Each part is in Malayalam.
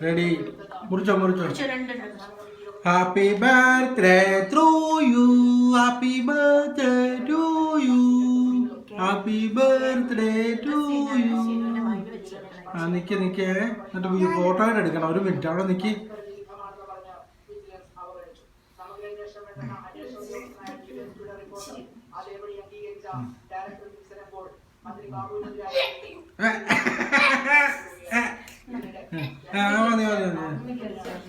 ready. Murucho. Happy birthday to you. Happy birthday to you. Happy birthday to you. നിക്ക് എന്നിട്ട് ഈ ഫോട്ടോ എടുക്കണം. ഒരു മിനിറ്റ് അവിടെ നിക്ക്.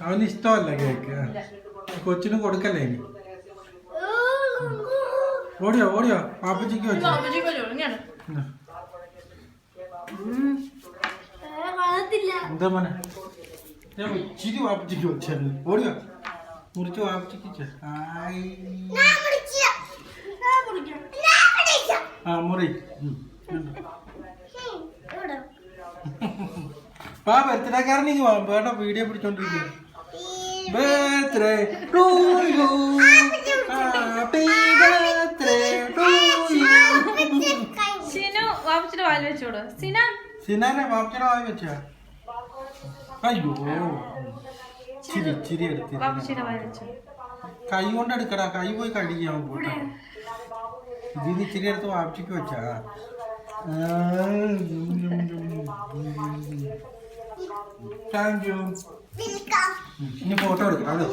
അവന് ഇഷ്ടമല്ല കേക്ക്. കൊച്ചിന് കൊടുക്കല്ലേ ഇനി. ഓടിയോ പാപ്പച്ചിക്ക് വെച്ചോ. എന്താ മോനെ ഞാൻ ഇച്ചിരി പാപ്പച്ചിക്ക് വെച്ചത്. ഓടിയോ മുറിച്ച് പാപ്പച്ചിക്ക് മുറി ബർത്ത്ഡേക്കാരനേക്ക് വേണ്ട വീഡിയോ പിടിച്ചോണ്ടിരിക്കുക. Birthday to you. Happy birthday to you. സിനാനെ വാപ്പച്ചിയുടെ വായി വെച്ചാ. അയ്യോ ചിരി എടുത്തി. കൈ കൊണ്ട് എടുക്കടാ. കൈ പോയി കടിക്കാൻ പോട്ടെ. ഇതിന് ഇച്ചിരി എടുത്ത് വാപ്പച്ചിക്ക് വെച്ചാ. Thank you. ഇനി ഫോട്ടോ എടുക്കണം.